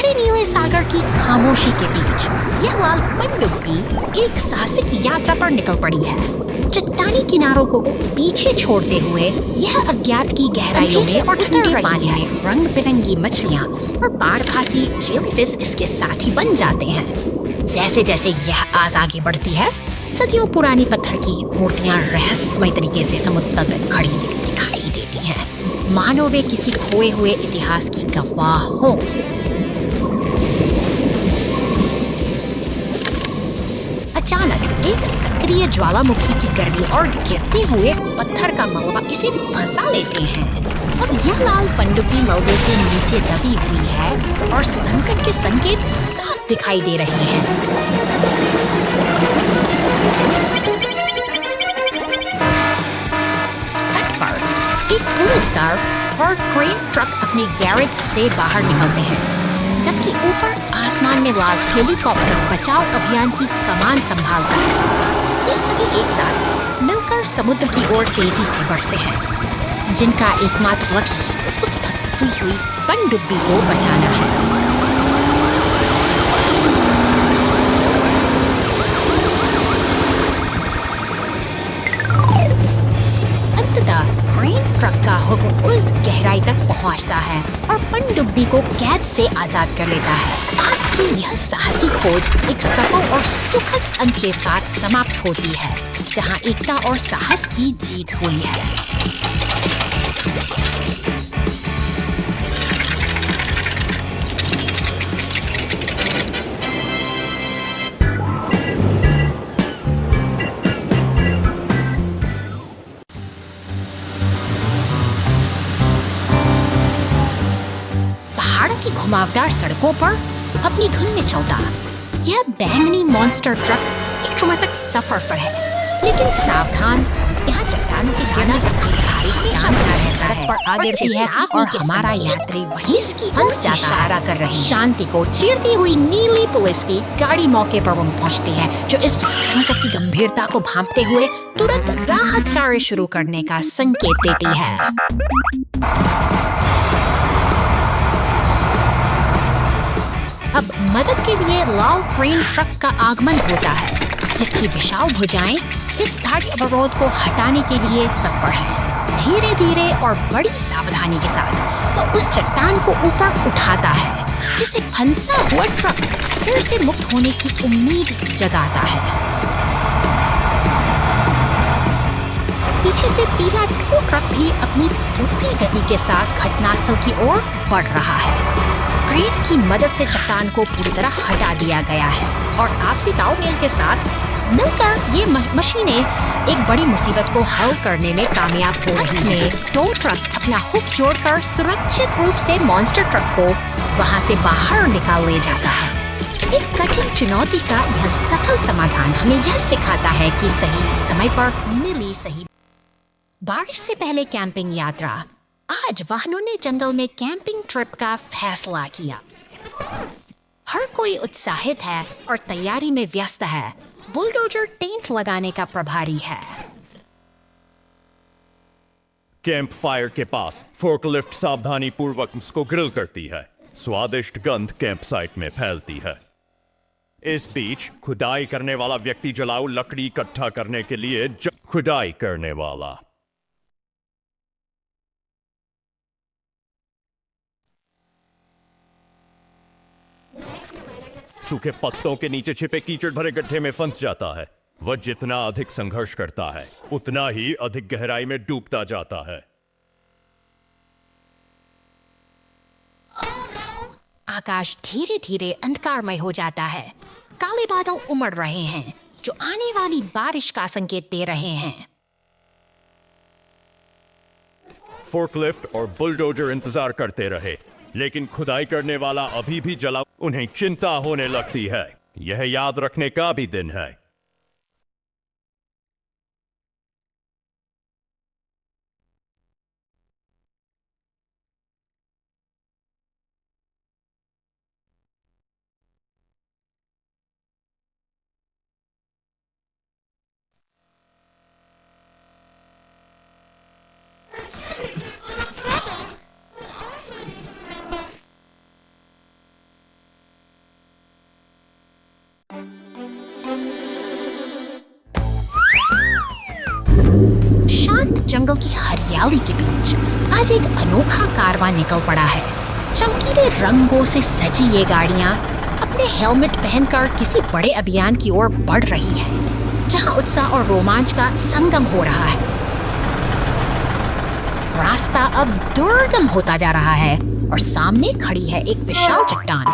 गहरे नीले सागर की खामोशी के बीच यह लाल पनडुब्बी एक साहसिक यात्रा पर निकल पड़ी है। चट्टानी किनारों को पीछे छोड़ते हुए यह अज्ञात की गहराइयों में और ठंडे पानी में रंग बिरंगी मछलियाँ और बारभासी जेलीफिश इसके साथी बन जाते हैं। जैसे जैसे यह आगे बढ़ती है, सदियों पुरानी पत्थर की मूर्तियाँ रहस्यमय तरीके से समुद्र तक खड़ी दिखाई देती हैं, मानो वे किसी खोए हुए इतिहास की गवाह हो। अचानक एक सक्रिय ज्वालामुखी की गर्मी और गिरते हुए पत्थर का मलबा इसे फंसा लेते हैं। अब यह लाल पनडुब्बी मलबे के नीचे दबी हुई है और संकट के संकेत साफ दिखाई दे रहे हैं। तट पर एक पुलिस कार और क्रेन ट्रक अपने गैरेज से बाहर निकलते हैं, जबकि ऊपर आसमान में लाल हेलीकॉप्टर बचाव अभियान की कमान संभालता है। ये सभी एक साथ मिलकर समुद्र की ओर तेजी से बढ़ते हैं, जिनका एकमात्र लक्ष्य उस फंसी हुई पनडुब्बी को बचाना है। क्रेन ट्रक का हुक्म उस गहराई तक पहुंचता है और पनडुब्बी को कैद से आजाद कर लेता है। आज की यह साहसी खोज एक सफल और सुखद अंत के साथ समाप्त होती है, जहां एकता और साहस की जीत हुई है। की घुमावदार सड़कों पर अपनी धुन में चलता यह बैंगनी मॉन्स्टर ट्रक एक रोमांचक सफर पर है, लेकिन सावधान। यहाँ चट्टानों की जाना सड़क पर आ गिरती है और हमारा यात्री वहीं इसकी इशारा कर रही शांति को चीरती हुई नीली पुलिस की गाड़ी मौके पर पहुँचती है, जो इस संकट की गंभीरता को भांपते हुए तुरंत राहत कार्य शुरू करने का संकेत देती है। अब मदद के लिए लाल क्रेन ट्रक का आगमन होता है, जिसकी विशाल भुजाएं इस भारी अवरोध को हटाने के लिए तत्पर है। धीरे धीरे और बड़ी सावधानी के साथ वो उस चट्टान को ऊपर उठाता है, जिसे फंसा हुआ ट्रक फिर से मुक्त होने की उम्मीद जगाता है। पीछे से पीला टो ट्रक भी अपनी पूरी गति के साथ घटनास्थल की ओर बढ़ रहा है। क्रेन की मदद से चट्टान को पूरी तरह हटा दिया गया है और आपसी तालमेल के साथ मिलकर ये मशीनें एक बड़ी मुसीबत को हल करने में कामयाब हो रही हैं। टो ट्रक अपना हुक जोड़कर सुरक्षित रूप से मॉन्स्टर ट्रक को वहां से बाहर निकाल ले जाता है। एक कठिन चुनौती का यह सफल समाधान हमें यह सिखाता है कि सही समय पर मिली सही बारिश से पहले कैंपिंग यात्रा। आज वाहनों ने जंगल में कैंपिंग ट्रिप का फैसला किया। हर कोई उत्साहित है और तैयारी में व्यस्त है। बुलडोजर टेंट लगाने का प्रभारी है। कैंप फायर के पास फोर्कलिफ्ट सावधानी पूर्वक उसको ग्रिल करती है। स्वादिष्ट गंध कैंप साइट में फैलती है। इस बीच खुदाई करने वाला व्यक्ति जलाऊ लकड़ी इकट्ठा करने के लिए खुदाई करने वाला सूखे पत्तों के नीचे छिपे कीचड़ भरे गड्ढे में फंस जाता है। वह जितना अधिक संघर्ष करता है, उतना ही अधिक गहराई में डूबता जाता है। आकाश धीरे धीरे अंधकारमय हो जाता है। काले बादल उमड़ रहे हैं, जो आने वाली बारिश का संकेत दे रहे हैं। फोर्कलिफ्ट और बुलडोजर इंतजार करते रहे, लेकिन खुदाई करने वाला अभी भी जला। उन्हें चिंता होने लगती है। यह याद रखने का भी दिन है। जंगल की हरियाली के बीच आज एक अनोखा कारवां निकल पड़ा है। चमकीले रंगों से सजी ये गाड़ियां अपने हेलमेट पहनकर किसी बड़े अभियान की ओर बढ़ रही है, जहां उत्साह और रोमांच का संगम हो रहा है। रास्ता अब दुर्गम होता जा रहा है और सामने खड़ी है एक विशाल चट्टान।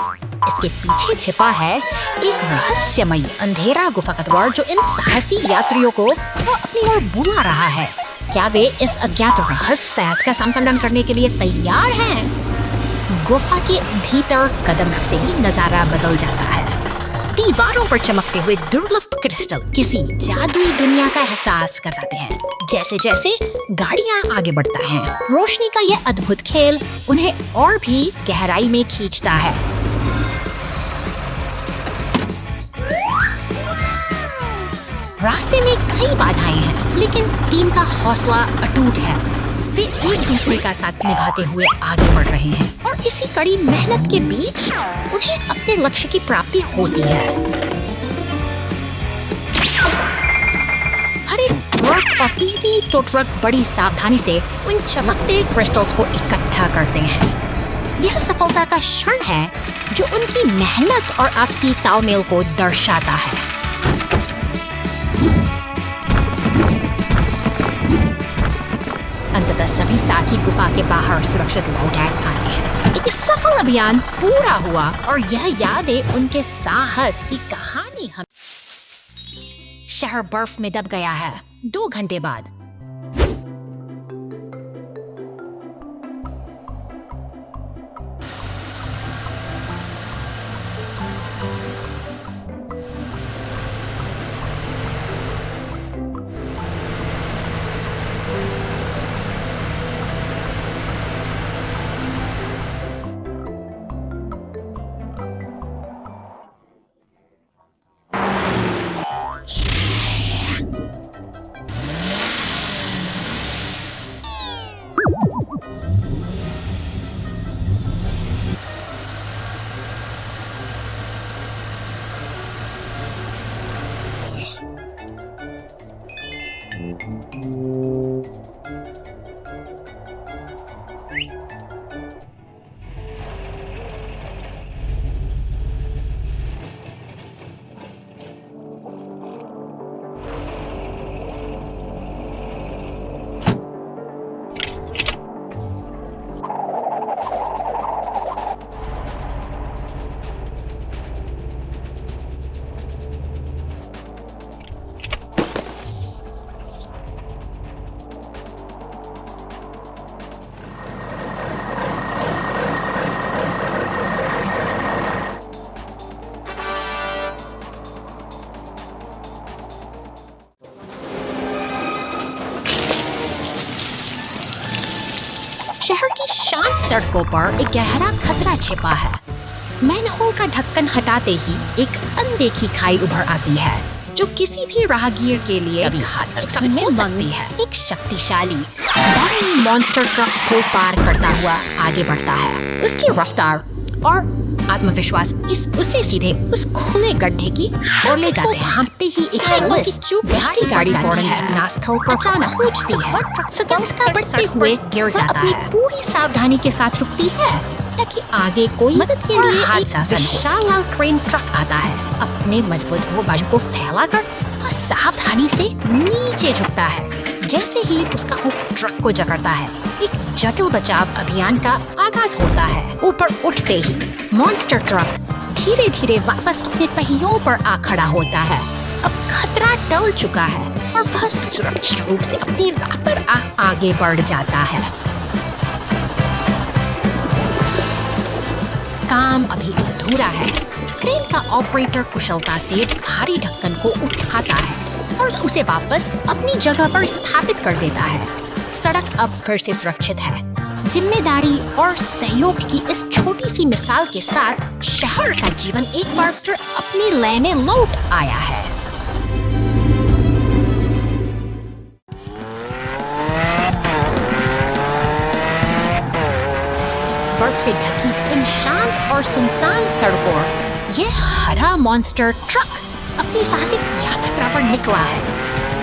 इसके पीछे छिपा है एक रहस्यमयी अंधेरा गुफा का द्वार जो इन साहसी यात्रियों को अपनी ओर बुला रहा है। क्या वे इस अज्ञात रहस्य का संचालन करने के लिए तैयार हैं? गुफा के भीतर कदम रखते ही नजारा बदल जाता है। दीवारों पर चमकते हुए दुर्लभ क्रिस्टल किसी जादुई दुनिया का एहसास कराते हैं। जैसे जैसे गाड़ियां आगे बढ़ता है, रोशनी का यह अद्भुत खेल उन्हें और भी गहराई में खींचता है। रास्ते में कई बाधाएं हैं, लेकिन टीम का हौसला अटूट है। वे एक दूसरे का साथ निभाते हुए आगे बढ़ रहे हैं और इसी कड़ी मेहनत के बीच उन्हें अपने लक्ष्य की प्राप्ति होती है। हर एक ट्रक और पीली टो ट्रक बड़ी सावधानी से उन चमकते क्रिस्टल्स को इकट्ठा करते हैं। यह सफलता का क्षण है जो उनकी मेहनत और आपसी तालमेल को दर्शाता है। अंततः सभी साथी गुफा के बाहर सुरक्षित लौट आए हैं। एक सफल अभियान पूरा हुआ और यह यादें उनके साहस की कहानी हम। शहर बर्फ में दब गया है। 2 घंटे बाद शहर की शांत सड़कों पर एक गहरा खतरा छिपा है। मैनहोल का ढक्कन हटाते ही एक अनदेखी खाई उभर आती है जो किसी भी राहगीर के लिए घातक साबित हो सकती है। एक शक्तिशाली भारी मॉन्स्टर ट्रक को पार करता हुआ आगे बढ़ता है। उसकी रफ्तार और आत्मविश्वास उसे सीधे उस खुले गड्ढे की ओर ले जाते हैं। भागते ही एक गहरी गाड़ी फौरन घटनास्थल पर अचानक पहुंचती है। सतर्कता बढ़ते हुए गिर जाता है। पूरी सावधानी के साथ रुकती है ताकि आगे कोई मदद के लिए एक विशाल क्रेन ट्रक आता है। अपने मजबूत बाजू को फैलाकर वह सावधानी से नीचे झुकता है। जैसे ही उसका हुक ट्रक को जकड़ता है, एक जटिल बचाव अभियान का आगाज होता है। ऊपर उठते ही मॉन्स्टर ट्रक धीरे धीरे वापस अपने पहियों पर आ खड़ा होता है। अब खतरा टल चुका है और वह सुरक्षित रूप से अपनी राह पर आगे बढ़ जाता है। काम अभी अधूरा है। क्रेन का ऑपरेटर कुशलता से भारी ढक्कन को उठाता है और उसे वापस अपनी जगह पर स्थापित कर देता है। सड़क अब फिर से सुरक्षित है। जिम्मेदारी और सहयोग की इस छोटी सी मिसाल के साथ शहर का जीवन एक बार फिर अपनी लय में लौट आया है। बर्फ से ढकी इन शांत और सुनसान सड़कों यह हरा मॉन्स्टर ट्रक अपनी साहसिक यात्रा पर निकला है।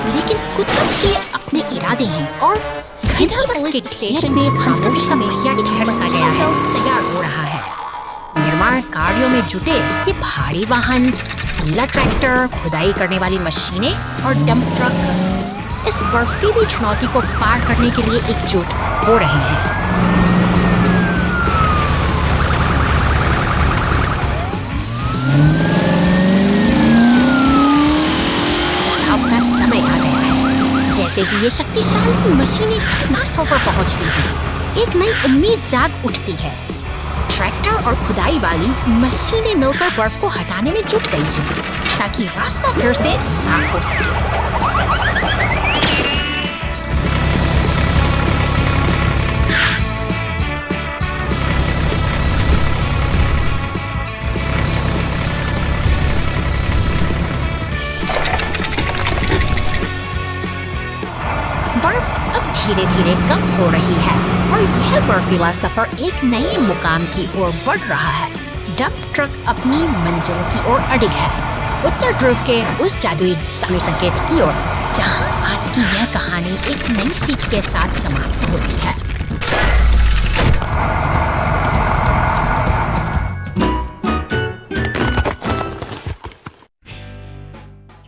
लेकिन कुदरत के अपने इरादे हैं और पुलिस स्टेशन में खामोश का पहिया ठहर सा गया है, तैयार हो रहा है। निर्माण कार्यों में जुटे ये भारी वाहन, नीला ट्रैक्टर, खुदाई करने वाली मशीनें और डंप ट्रक इस बर्फीली चुनौती को पार करने के लिए एकजुट हो रहे हैं। अपना समय आ गया है। जैसे ही ये शक्तिशाली मशीनें घटनास्थल पर पहुंचती हैं, एक नई उम्मीद जाग उठती है। ट्रैक्टर और खुदाई वाली मशीनें मिलकर बर्फ को हटाने में जुट गई हैं, ताकि रास्ता फिर से साफ हो सके। बर्फ अब धीरे धीरे कम हो रही है और यह बर्फीला सफर एक नए मुकाम की ओर बढ़ रहा है। डंप ट्रक अपनी मंजिल की ओर अडिग है, उत्तर ध्रुव के उस जादुई समय संकेत की ओर, जहां आज की यह कहानी एक नई सीख के साथ समाप्त होती है।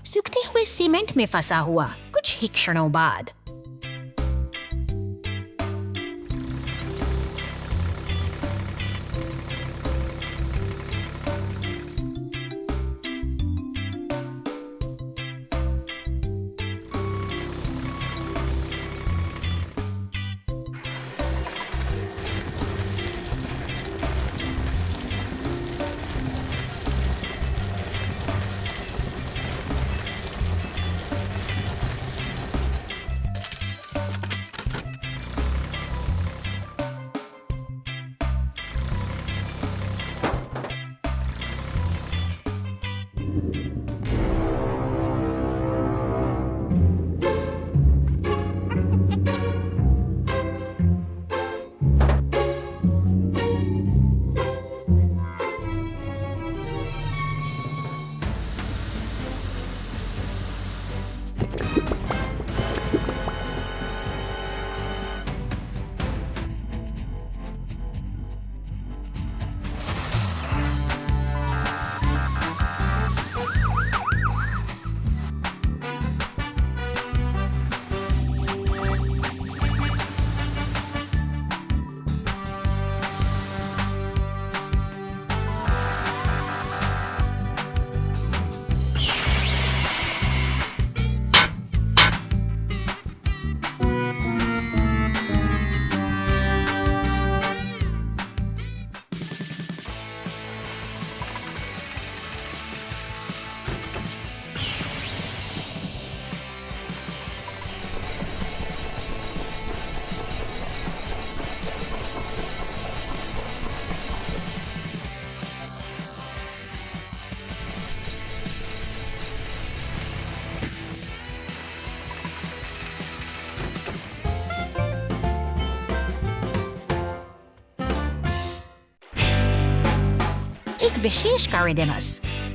सूखते हुए सीमेंट में फंसा हुआ कुछ ही क्षणों बाद एक विशेष कार्य दिवस।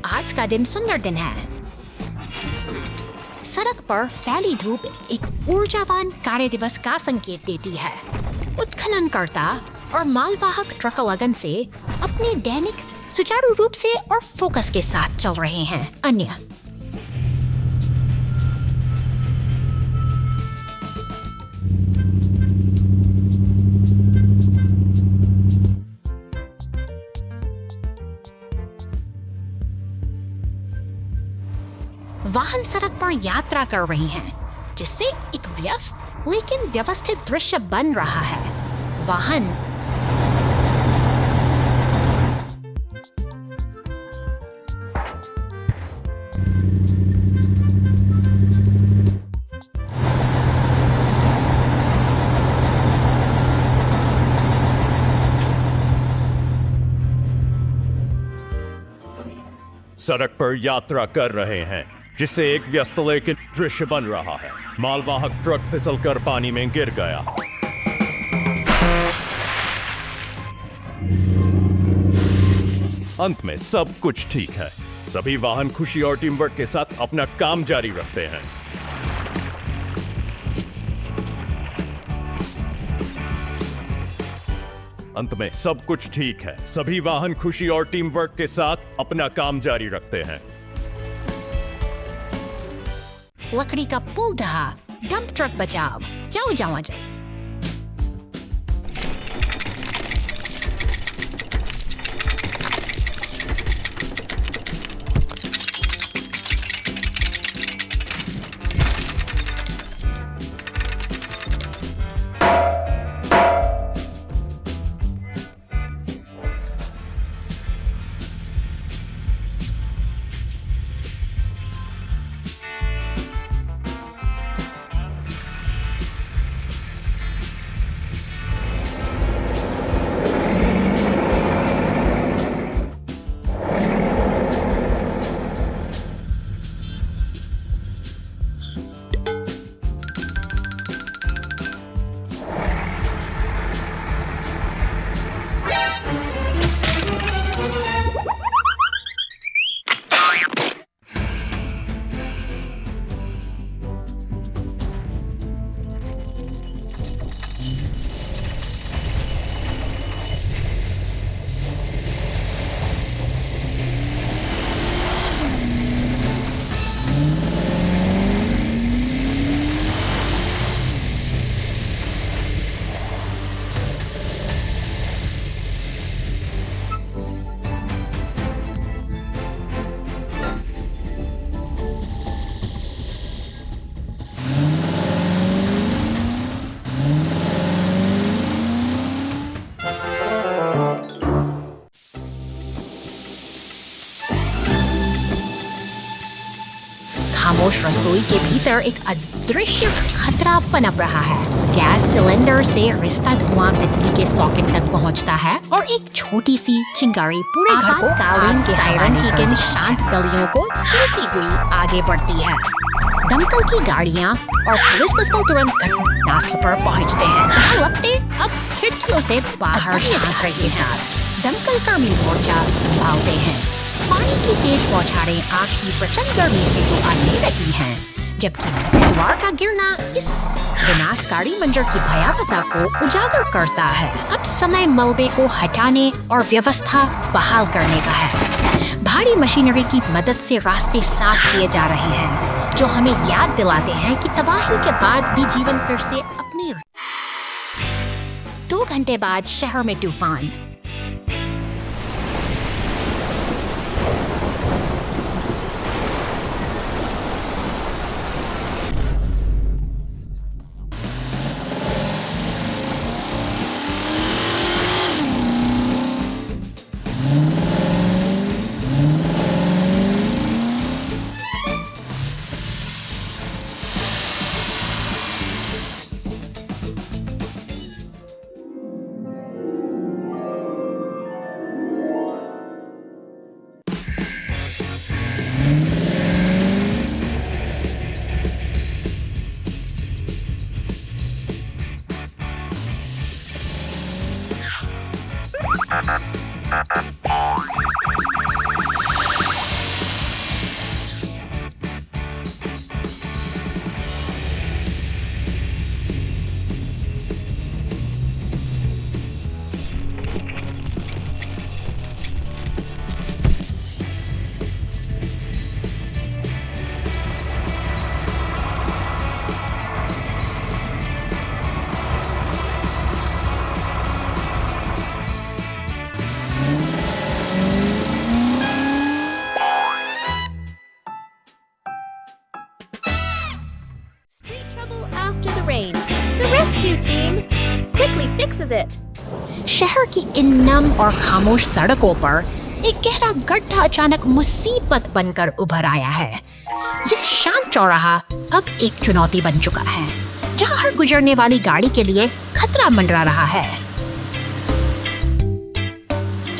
आज का दिन सुंदर दिन है। सड़क पर फैली धूप एक ऊर्जावान कार्य दिवस का संकेत देती है। उत्खननकर्ता और मालवाहक ट्रक लगन से अपने दैनिक सुचारू रूप से और फोकस के साथ चल रहे हैं। अन्य वाहन सड़क पर यात्रा कर रही हैं, जिससे एक व्यस्त लेकिन व्यवस्थित दृश्य बन रहा है। वाहन सड़क पर यात्रा कर रहे हैं, जिससे एक व्यस्त लेकिन दृश्य बन रहा है। मालवाहक ट्रक फिसलकर पानी में गिर गया। अंत में सब कुछ ठीक है। सभी वाहन खुशी और टीम वर्क के साथ अपना काम जारी रखते हैं। अंत में सब कुछ ठीक है। सभी वाहन खुशी और टीम वर्क के साथ अपना काम जारी रखते हैं। लकड़ी का पुल ढहा, डंप ट्रक बचाव। जाओ जाओ जाओ। खामोश रसोई के भीतर एक अदृश्य खतरा पनप रहा है। गैस सिलेंडर से रिश्ता धुआं बिजली के सॉकेट तक पहुंचता है और एक छोटी सी चिंगारी पूरे घर को आग के सायरन की इन शांत गलियों को चलती हुई आगे बढ़ती है। दमकल की गाड़ियां और पुलिस बस तुरंत घटनास्थल पर पहुंचते हैं, जहां लगते अब खिड़कियों से बाहर झांकने के साथ दमकल कर्मी मोर्चा संभालते हैं। पानी की तेज बौछारें आग की प्रचंड गर्मी से तो आने लगी हैं, जबकि दीवार का गिरना इस विनाशकारी मंजर की भयावहता को उजागर करता है। अब समय मलबे को हटाने और व्यवस्था बहाल करने का है। भारी मशीनरी की मदद से रास्ते साफ किए जा रहे हैं, जो हमें याद दिलाते हैं कि तबाही के बाद भी जीवन फिर से अपनी। 2 घंटे बाद शहर में तूफान। शहर की इन नम और खामोश सड़कों पर एक गहरा गड्ढा अचानक मुसीबत बनकर उभर आया है। यह शांत चौराहा अब एक चुनौती बन चुका है, जहां हर गुजरने वाली गाड़ी के लिए खतरा मंडरा रहा है।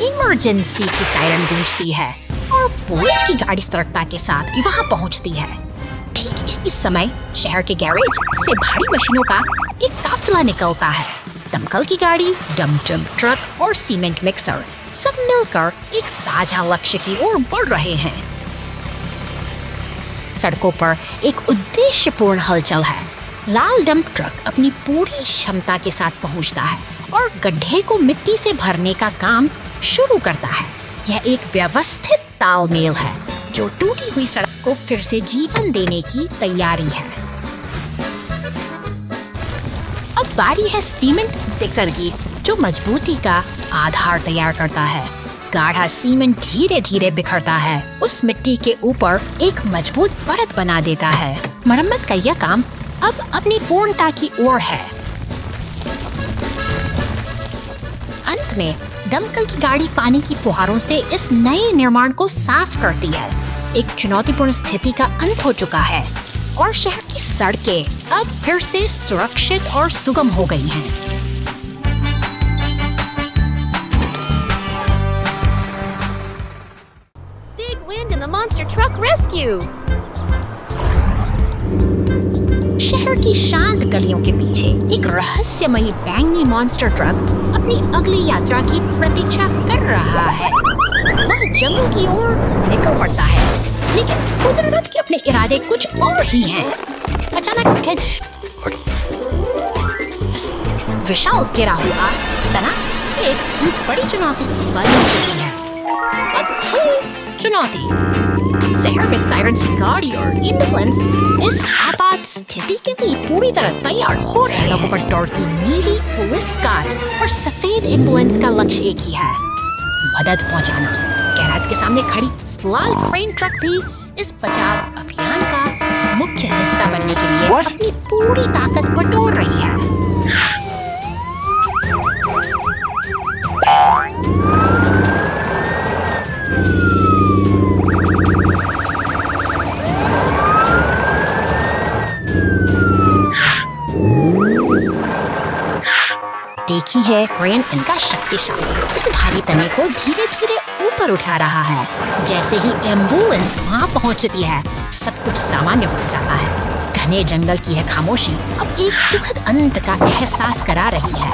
इमरजेंसी की सायरन गूंजती है और पुलिस की गाड़ी सतर्कता के साथ वहां पहुंचती है। ठीक इसी समय शहर के गैरेज से भारी मशीनों का एक काफिला निकलता है। दमकल की गाड़ी, डंप ट्रक और सीमेंट मिक्सर सब मिलकर एक साझा लक्ष्य की ओर बढ़ रहे हैं। सड़कों पर एक उद्देश्यपूर्ण हलचल है। लाल डंप ट्रक अपनी पूरी क्षमता के साथ पहुंचता है और गड्ढे को मिट्टी से भरने का काम शुरू करता है। यह एक व्यवस्थित तालमेल है जो टूटी हुई सड़क को फिर से जीवन देने की तैयारी है। अब बारी है सीमेंट मिक्सर की, जो मजबूती का आधार तैयार करता है। गाढ़ा सीमेंट धीरे धीरे बिखरता है, उस मिट्टी के ऊपर एक मजबूत परत बना देता है। मरम्मत का यह काम अब अपनी पूर्णता की ओर है। अंत में दमकल की गाड़ी पानी की फुहारों से इस नए निर्माण को साफ करती है। एक चुनौतीपूर्ण स्थिति का अंत हो चुका है और शहर की सड़कें अब फिर से सुरक्षित और सुगम हो गई हैं। Big wind in the monster truck rescue. शहर की शांत गलियों के पीछे एक रहस्यमयी बैंगनी मॉन्स्टर ट्रक अपनी अगली यात्रा की प्रतीक्षा कर रहा है। वह जंगल की ओर निकल पड़ता है, लेकिन कुदरत के अपने इरादे कुछ और ही हैं। अचानक विशाल गिरा हुआ तना एक बड़ी चुनौती बन चुकी है। अब है चुनौती शहर में सायरन्स की गाड़ी और एम्बुलेंस इस आपात स्थिति के लिए पूरी तरह तैयार हो रहे हैं। लोगों पर दौड़ती नीली पुलिस कार और सफेद एम्बुलेंस का लक्ष्य एक ही है, मदद पहुंचाना। गैराज के सामने खड़ी लाल क्रेन ट्रक भी इस बचाव अभियान का मुख्य हिस्सा बनने के लिए अपनी पूरी ताकत बटोर रही है। देखी है क्रेन इनका शक्तिशाली उस भारी तने को धीरे धीरे ऊपर उठा रहा है। जैसे ही एम्बुलेंस वहां पहुंचती है, सब कुछ सामान्य हो जाता है। घने जंगल की यह खामोशी अब एक सुखद अंत का एहसास करा रही है।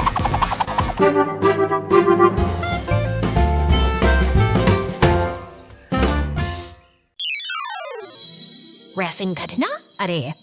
रेसिंग घटना, अरे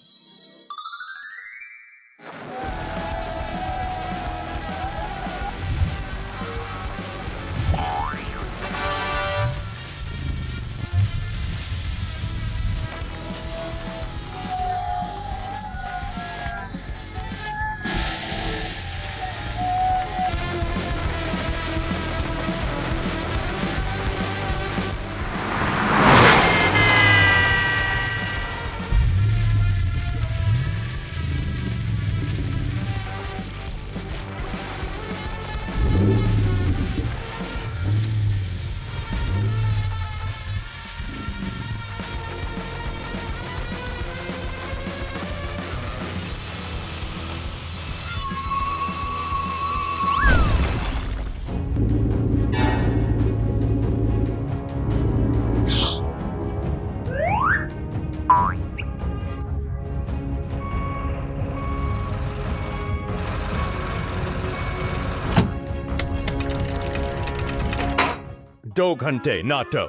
दो घंटे NATO.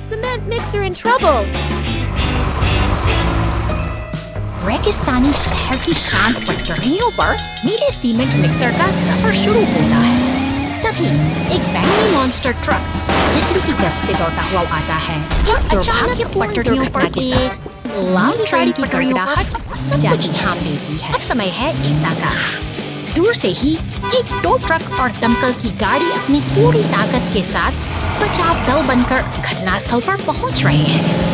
Cement mixer in trouble. रेगिस्तानी शहर की शांत पटरियों पर नीले सीमेंट मिक्सर का सफर शुरू होता है। तभी एक बैंगनी मॉन्स्टर ट्रक बिजली की गति से दौड़ता हुआ आता है और अचानक पटरियों पर एक लाल ट्रेन की गड़गड़ाहट जाके थाम देती है। अब समय है एकता का। दूर से ही एक टो ट्रक और दमकल की गाड़ी अपनी पूरी ताकत के साथ बचाव दल बनकर घटनास्थल पर पहुंच रहे हैं।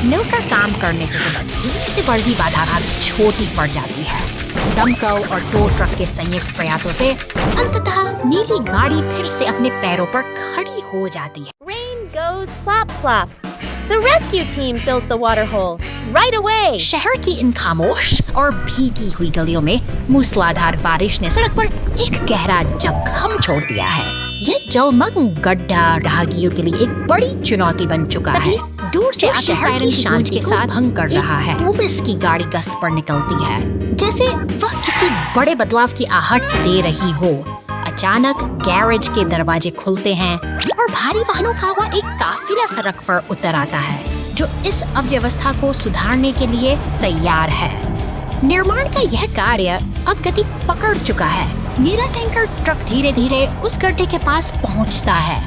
मिलकर काम करने से सबसे बड़ी बाधा छोटी पड़ जाती है। दमकल और टो ट्रक के संयुक्त प्रयासों से अंततः नीली गाड़ी फिर से अपने पैरों पर खड़ी हो जाती है। Rain goes plop plop. The rescue team fills the water hole right away. शहर की इन खामोश और भीगी हुई गलियों में मूसलाधार बारिश ने सड़क पर एक गहरा जख्म छोड़ दिया है। यह जलमग्न गड्ढा राहगीरों के लिए एक बड़ी चुनौती बन चुका है। दूर से आते सायरन की शांति के साथ भंग कर रहा है। पुलिस की गाड़ी गश्त पर निकलती है, जैसे वह किसी बड़े बदलाव की आहट दे रही हो। अचानक गैरेज के दरवाजे खुलते हैं और भारी वाहनों का हुआ एक काफिला सड़क पर उतर आता है, जो इस अव्यवस्था को सुधारने के लिए तैयार है। निर्माण का यह कार्य अब गति पकड़ चुका है। नीला टैंकर ट्रक धीरे धीरे उस गड्ढे के पास पहुंचता है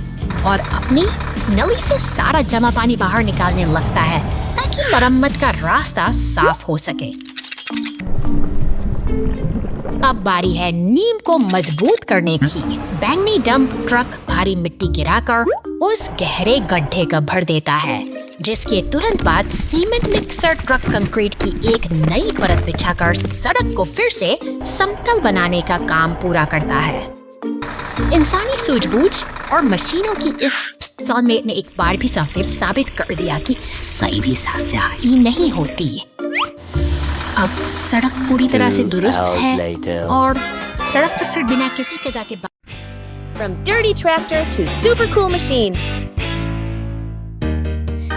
और अपनी नली से सारा जमा पानी बाहर निकालने लगता है, ताकि मरम्मत का रास्ता साफ हो सके। अब बारी है नींव को मजबूत करने की। बैंगनी डंप ट्रक भारी मिट्टी गिराकर उस गहरे गड्ढे को भर देता है, जिसके तुरंत बाद सीमेंट मिक्सर ट्रक कंक्रीट की एक नई परत बिछाकर सड़क को फिर से समतल बनाने का काम पूरा करता है। इंसानी सूझबूझ और मशीनों की इस सौंदर्य ने एक बार भी साबित कर दिया कि सही सफाई नहीं होती। अब सड़क पूरी तरह से दुरुस्त है और सड़क पर फिर बिना किसी कजा के From dirty tractor to super cool machine.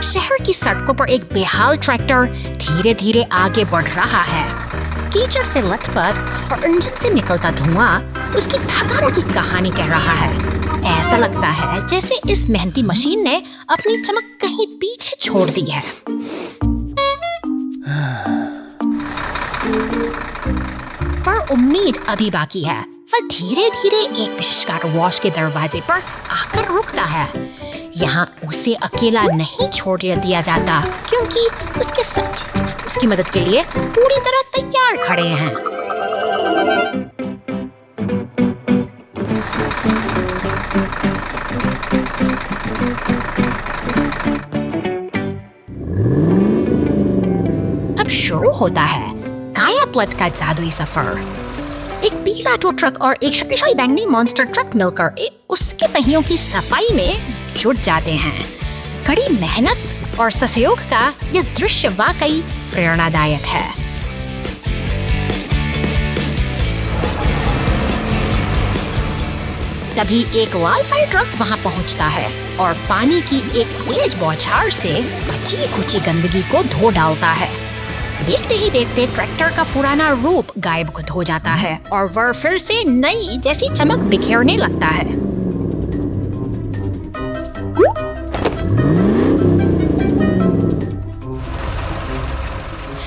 शहर की सड़कों पर एक बेहाल ट्रैक्टर धीरे धीरे आगे बढ़ रहा है। कीचड़ से लथपथ और इंजन से निकलता धुआं उसकी थकान की कहानी कह रहा है। ऐसा लगता है जैसे इस मेहनती मशीन ने अपनी चमक कहीं पीछे छोड़ दी है। पर उम्मीद अभी बाकी है। वह धीरे धीरे एक विशेष कार वॉश के दरवाजे पर आकर रुकता है। यहाँ उसे अकेला नहीं छोड़ दिया जाता, क्योंकि उसके सच्चे दोस्त उसकी मदद के लिए पूरी तरह तैयार खड़े हैं। अब शुरू होता है कायापलट का जादुई सफर। एक पीला टो ट्रक और एक शक्तिशाली बैंगनी मॉन्स्टर ट्रक मिलकर उसके पहियों की सफाई में जुट जाते हैं। कड़ी मेहनत और सहयोग का यह दृश्य वाकई प्रेरणादायक है। तभी एक लाल फायर ट्रक वहां पहुंचता है और पानी की एक तेज बौछार से बची खुची गंदगी को धो डालता है। देखते ही देखते ट्रैक्टर का पुराना रूप गायब हो जाता है और वह फिर से नई जैसी चमक बिखेरने लगता है।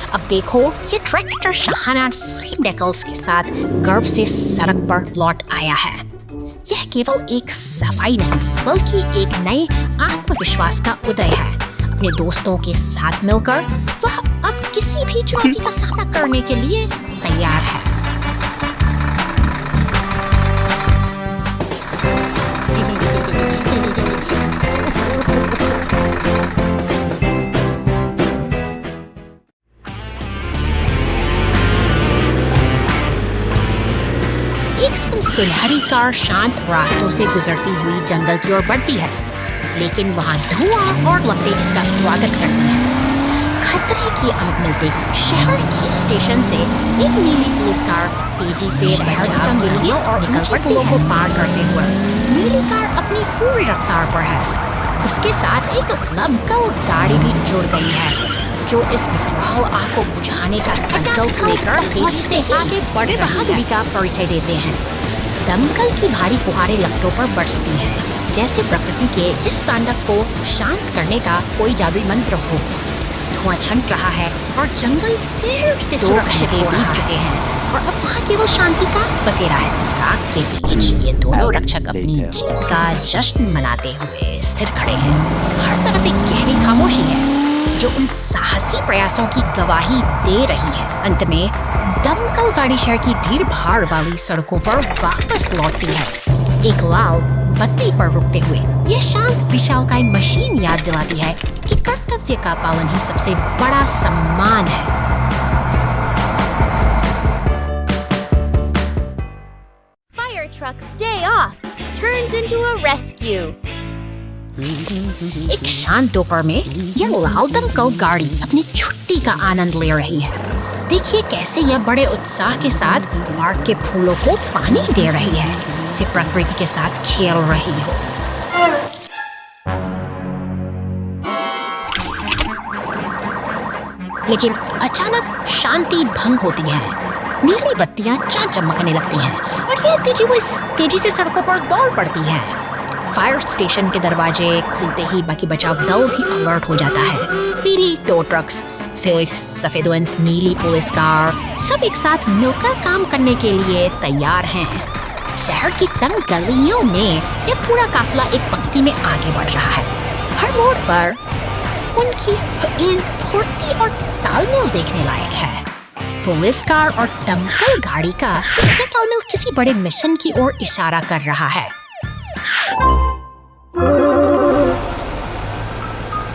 अब देखो, ये ट्रैक्टर शाहाना फ्रेम डेकल्स के साथ गर्व से सड़क पर लौट आया है। यह केवल एक सफाई नहीं, बल्कि एक नए आत्मविश्वास का उदय है। अपने दोस्तों के साथ मिलकर वह अब किसी भी चुनौती का सामना करने के लिए तैयार है। एक सुनहरी कार शांत रास्तों से गुजरती हुई जंगल की ओर बढ़ती है, लेकिन वहाँ धुआं और लपटें इसका स्वागत करती हैं। खतरे की आग मिलते ही शहर के स्टेशन से एक नीली पुलिस कार तेजी से बचाव के लिए और निकल पुलों को पार करते हुए। नीली कार अपनी पूरी रफ्तार पर है। उसके साथ एक दमकल गाड़ी भी जुड़ गई है, जो इस विकराल आग को बुझाने का संकल्प लेकर तेजी से आगे बढ़ बहादुरी का परिचय देते हैं। दमकल की भारी फुहारें लपटों पर बरसती हैं, जैसे प्रकृति के इस तांडव को शांत करने का कोई जादुई मंत्र हो। धुआं छंट रहा है और जंगल फिर से सुरक्षित हो चुके हैं और अब वहाँ केवल शांति का बसेरा है। रात के बीच ये दोनों रक्षक अपनी जीत का जश्न मनाते हुए स्थिर खड़े हैं। हर तरफ एक गहरी खामोशी है, जो उन साहसी प्रयासों की गवाही दे रही है। अंत में दमकल गाड़ी शहर की भीड़ भाड़ वाली सड़कों पर वापस लौटती है। एक लाल बत्ती पर रुकते हुए। यह शांत विशालकाय मशीन याद दिलाती है कि कर्तव्य का पालन ही सबसे बड़ा सम्मान है। Fire truck's day off turns into a rescue. एक शांत दोपहर में यह लाल दमकल गाड़ी अपनी छुट्टी का आनंद ले रही है। देखिए कैसे यह बड़े उत्साह के साथ पार्क के फूलों को पानी दे रही है, जैसे प्रकृति के साथ खेल रही हो। लेकिन अचानक शांति भंग होती है। नीली बत्तियां चमकने लगती हैं और यह तेजी से सड़कों पर दौड़ पड़ती है। फायर स्टेशन के दरवाजे खुलते ही बाकी बचाव दल भी अलर्ट हो जाता है। पीली टो ट्रक्स, फिर सफेद वंस, नीली पुलिस कार, सब एक साथ मिलकर काम करने के लिए तैयार हैं। शहर की तंग गलियों में यह पूरा काफिला एक पंक्ति में आगे बढ़ रहा है। हर मोड़ पर उनकी फुर्ती और तालमेल देखने लायक है। पुलिस कार और दमकल गाड़ी का यह तालमेल किसी बड़े मिशन की ओर इशारा कर रहा है।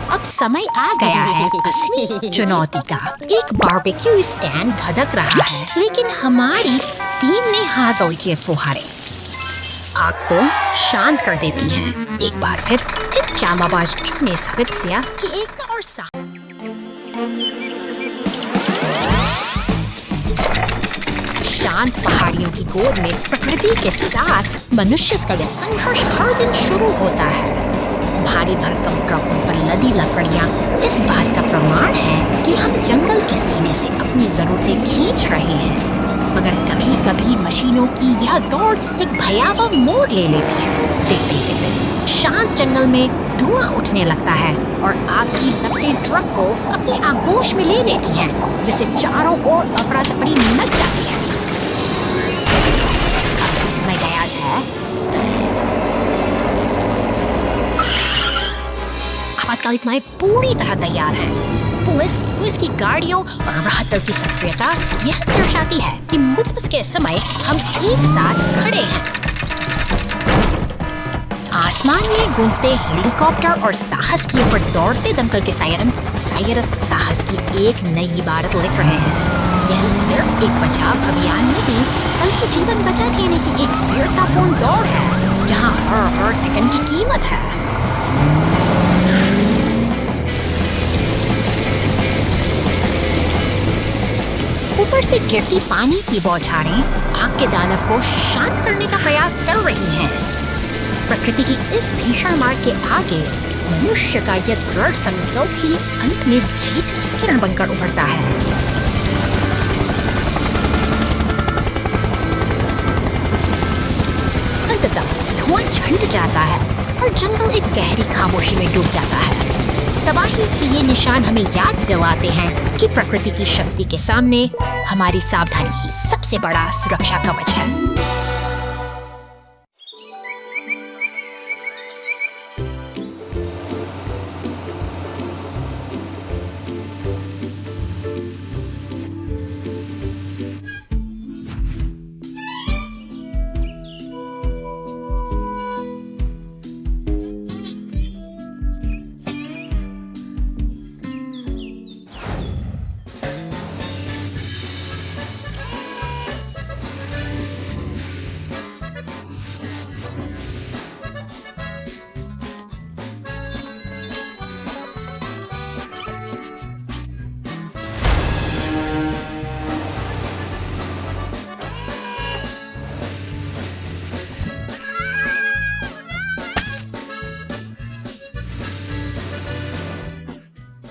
अब समय आ गया है असली चुनौती का। एक बारबेक्यू स्टैंड धधक रहा है, लेकिन हमारी टीम ने हाथ के फुहारे आग को शांत कर देती हैं। एक बार फिर इन जामाबाज ने साबित किया कि एकता और शांत पहाड़ियों की गोद में प्रकृति के साथ मनुष्य का यह संघर्ष हर दिन शुरू होता है। भारी भरकम ट्रकों पर लदी लकड़ियां इस बात का प्रमाण है कि हम जंगल के सीने से अपनी जरूरतें खींच रहे हैं। मगर कभी कभी मशीनों की यह दौड़ एक भयावह मोड़ ले लेती है। देखते ही शांत जंगल में धुआं उठने लगता है और आग की लपटें ट्रक को अपनी आगोश में ले लेती हैं, जिससे चारों ओर अफरा तफरी मच जाती है। समय गयास है। आपातकालिक नायक पूरी तरह तैयार है। पुलिस की गाड़ियों और राहत की सक्रियता यह दर्शाती है कि मुसीबत के समय हम एक साथ खड़े हैं। आसमान में गूंजते हेलीकॉप्टर और साहस की ओर दौड़ते दमकल के सायरन साहस की एक नई इबारत लिख रहे हैं। यह सिर्फ एक बचाव अभियान नहीं, बल्कि जीवन बचा देने की एक वीरतापूर्ण दौड़ है, जहां हर सेकंड की कीमत है। ऊपर से गिरती पानी की बौछारें आग के दानव को शांत करने का प्रयास कर रही हैं। प्रकृति की इस भीषण मार के आगे मनुष्य का यह दृढ़ संकल्प ही अंत में जीत की किरण बनकर उभरता है। अंततः धुआं झंड जाता है और जंगल एक गहरी खामोशी में डूब जाता है। तबाही के ये निशान हमें याद दिलाते हैं कि प्रकृति की शक्ति के सामने हमारी सावधानी ही सबसे बड़ा सुरक्षा कवच है।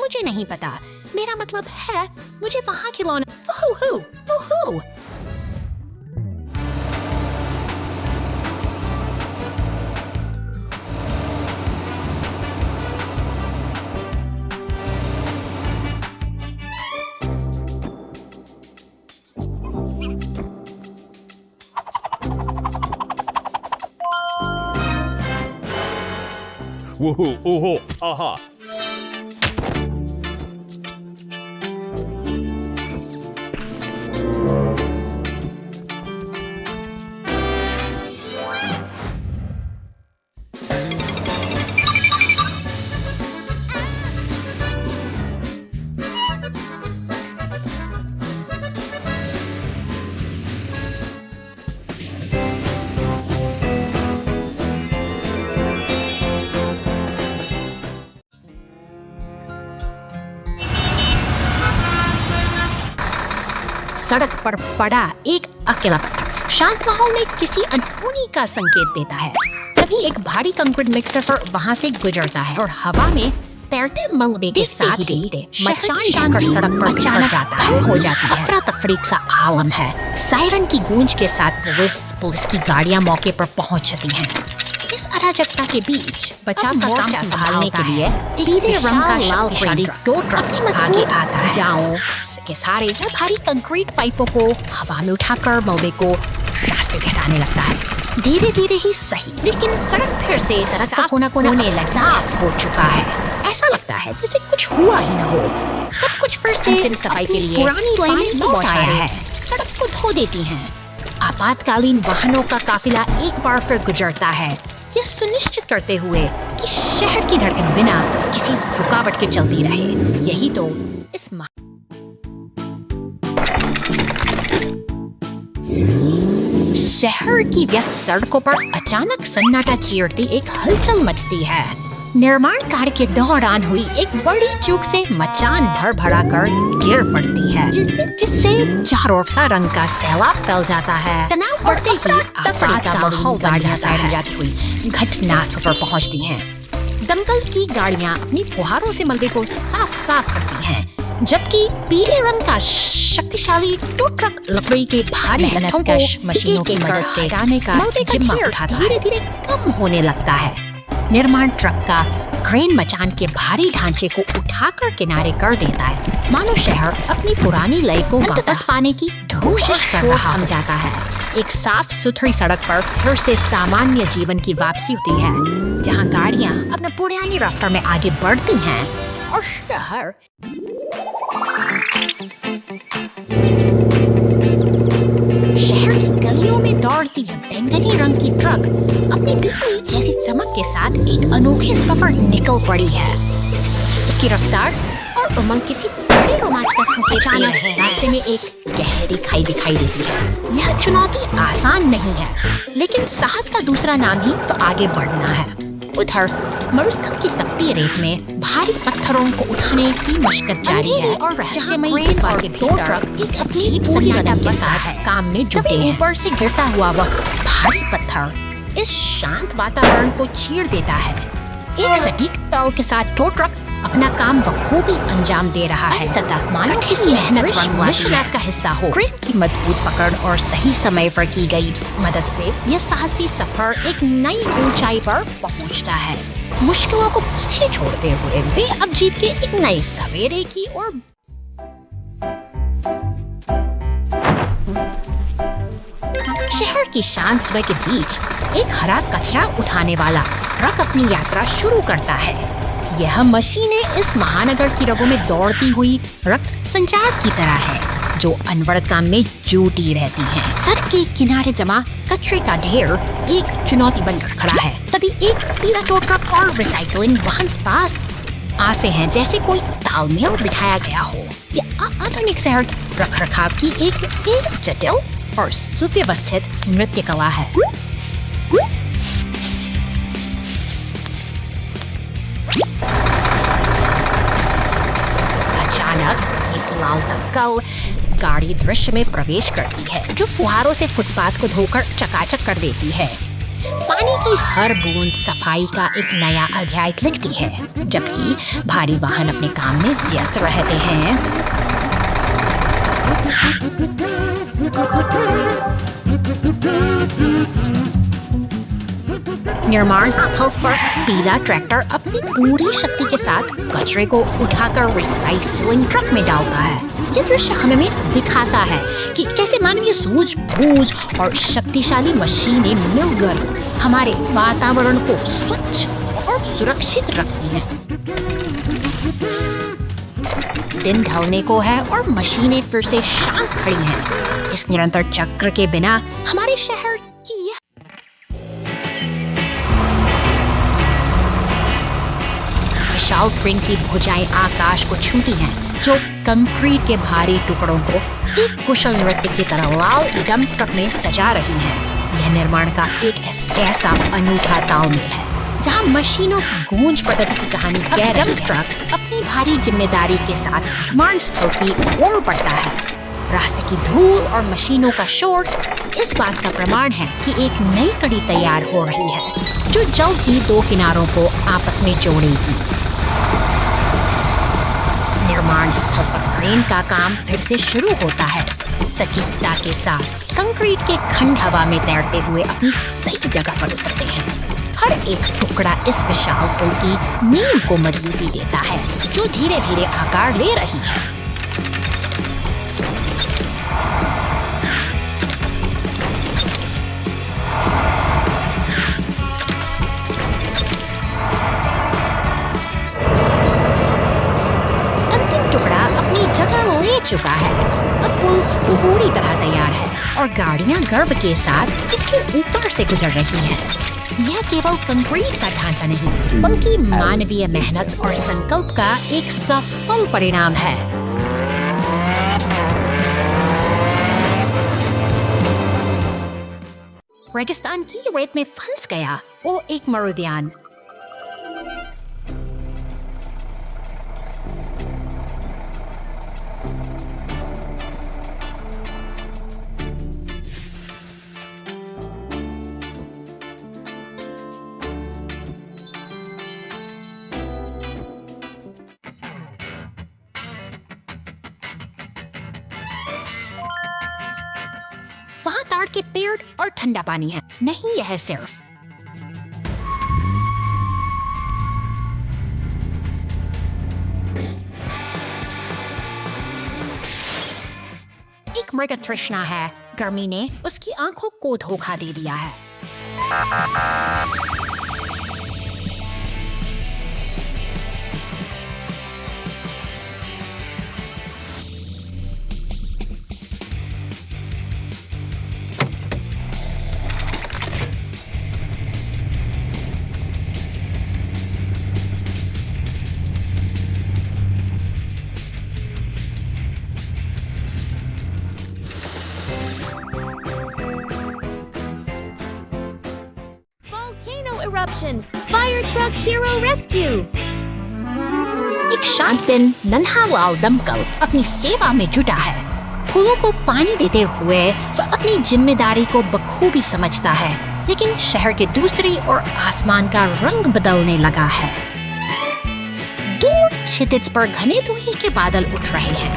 मुझे नहीं पता, मेरा मतलब है मुझे वहां खिलौना वूहू। वूहू, ओहो, आहा। सड़क पर पड़ा एक अकेला पत्थर शांत माहौल में किसी अनहोनी का संकेत देता है। तभी एक भारी कंक्रीट मिक्सर वहां से गुजरता है और हवा में तैरते मलबे के साथ ही मचान डालकर सड़क पर अचानक जाता हो जाती है। अफरा तफरी सा आलम है। सायरन की गूंज के साथ पुलिस की गाड़ियां मौके पर पहुंच जाती हैं। इस अराजकता के बीच बचाव का काम संभालने के लिए नीले रंग का शक्तिशाली टो ट्रक आगे आता है। जाओ के सारे भारी कंक्रीट पाइपों को हवा में उठाकर मलबे को रास्ते से हटाने लगता है। धीरे धीरे ही सही, लेकिन सड़क फिर से सड़क का कोना होने साफ हो चुका है। ऐसा लगता है जैसे कुछ हुआ ही न हो। सब कुछ फिर से अंतिम सफाई के लिए पुरानी लाइन लौट आया है। सड़क को धो देती हैं। आपातकालीन वाहनों का काफिला एक बार फिर गुजरता है, यह सुनिश्चित करते हुए कि शहर की धड़कन बिना किसी रुकावट के चलती रहे। यही तो इस शहर की व्यस्त सड़कों पर अचानक सन्नाटा चीरती एक हलचल मचती है। निर्माण कार्य के दौरान हुई एक बड़ी चूक से मचान भर कर गिर पड़ती है, जिससे चारों ओर सा रंग का सैलाब फैल जाता है। तनाव बढ़ते ही अफरा का माहौल गाड़ियां जाती हुई घटनास्थल पर पहुंचती हैं। दमकल की गाड़ियां अपनी फुहारों से मलबे को साफ करती हैं, जबकि पीले रंग का शक्तिशाली टो ट्रक लकड़ी के भारी लट्ठों को मशीनों की मदद से हटाने का जिम्मा उठाता है। धीरे धीरे कम होने लगता है। निर्माण ट्रक का क्रेन मचान के भारी ढांचे को उठाकर किनारे कर देता है, मानो शहर अपनी पुरानी लय को वापस पाने की कोशिश कर रहा हो जाता है। एक साफ सुथरी सड़क पर फिर से सामान्य जीवन की वापसी होती है, जहां गाड़ियां अपना पुरानी रफ्तार में आगे बढ़ती हैं और शहर की गलियों में दौड़ती है बैंगनी रंग की ट्रक अपनी बिजली जैसी चमक के साथ एक अनोखे सफर निकल पड़ी है। उसकी रफ्तार और उमंग किसी बड़े रोमांच का संकेत है। रास्ते में एक गहरी खाई दिखाई देती है। यह चुनौती आसान नहीं है, लेकिन साहस का दूसरा नाम ही तो आगे बढ़ना है। उधर मरुस्थल की तपती रेत में भारी पत्थरों को उठाने की मशक्कत जारी है और रहस्यमयी गुफा के भीतर एक अजीब सन्नाटा के साथ काम में जुटे हैं। ऊपर से गिरता हुआ वह भारी पत्थर इस शांत वातावरण को चीर देता है। एक सटीक ताल के साथ टो ट्रक अपना काम बखूबी अंजाम दे रहा है तथा मानो किसी मेहनत का हिस्सा हो। क्रेन की मजबूत पकड़ और सही समय पर की गई मदद से यह साहसी सफर एक नई ऊंचाई पर पहुंचता है। मुश्किलों को पीछे छोड़ते हुए वे अब जीत के एक नए सवेरे की ओर शहर की शांत सुबह के बीच एक हरा कचरा उठाने वाला ट्रक अपनी यात्रा शुरू करता है। यह मशीनें इस महानगर की रगों में दौड़ती हुई रक्त संचार की तरह है, जो अनवरत काम में जुटी रहती हैं। सड़क के किनारे जमा कचरे का ढेर एक चुनौती बनकर खड़ा है। तभी एक पीला टो ट्रक और रिसाइकलिंग वाहन पास आते हैं, जैसे कोई तालमेल बिठाया गया हो। यह आधुनिक शहर रखरखाव की एक जटिल और सुव्यवस्थित नृत्य कला है। अचानक एक लाल दमकल गाड़ी दृश्य में प्रवेश करती है, जो फुहारों से फुटपाथ को धोकर चकाचक कर देती है। पानी की हर बूंद सफाई का एक नया अध्याय लिखती है, जबकि भारी वाहन अपने काम में व्यस्त रहते हैं। निर्माण स्थल पर पीला ट्रैक्टर अपनी पूरी शक्ति के साथ कचरे को उठाकर रिसाइकलिंग ट्रक में डालता है। यह दृश्य हमें दिखाता है कि कैसे मानवीय सूझबूझ और शक्तिशाली मशीनें मिलकर हमारे वातावरण को स्वच्छ और सुरक्षित रखती हैं। दिन ढलने को है और मशीनें फिर से शांत खड़ी हैं। इस निरंतर चक्र के बिना हमारे शहर की यह विशाल क्रेन की भुजाएं आकाश को छूती हैं, जो कंक्रीट के भारी टुकड़ों को एक कुशल नृत्य की तरह लाल डंप ट्रक में सजा रही हैं। यह निर्माण का एक ऐसा अनूठा तालमेल है, जहां मशीनों की गूंज प्रगति की कहानी कह रही है। ट्रक अपनी भारी जिम्मेदारी के साथ निर्माण स्थल की ओर बढ़ता है। रास्ते की धूल और मशीनों का शोर इस बात का प्रमाण है कि एक नई कड़ी तैयार हो रही है जो जल्द ही दो किनारों को आपस में जोड़ेगी। निर्माण स्थल पर क्रेन का काम फिर से शुरू होता है। सटीकता के साथ कंक्रीट के खंड हवा में तैरते हुए अपनी सही जगह पर उतरते हैं। हर एक टुकड़ा इस विशाल पुल की नींव को मजबूती देता है जो धीरे धीरे आकार ले रही है। अंतिम टुकड़ा अपनी जगह ले चुका है। अब पुल पूरी तरह तैयार है और गाड़ियां गर्व के साथ इसके ऊपर से गुजर रही हैं। यह केवल कंक्रीट का ढांचा नहीं बल्कि मानवीय मेहनत और संकल्प का एक सफल परिणाम है। रेगिस्तान की रेत में फंस गया वो एक मरुद्यान। वहाँ ताड़ के पेड़ और ठंडा पानी है। नहीं, यह सिर्फ एक मृग तृष्णा है। गर्मी ने उसकी आंखों को धोखा दे दिया है। Eruption! Fire Truck Hero Rescue! एक शांत दिन नन्हा लाल दमकल अपनी सेवा में जुटा है। फूलों को पानी देते हुए वह अपनी जिम्मेदारी को बखूबी समझता है, लेकिन शहर के दूसरी ओर आसमान का रंग बदलने लगा है। दूर क्षितिज पर घने धुएं के बादल उठ रहे हैं।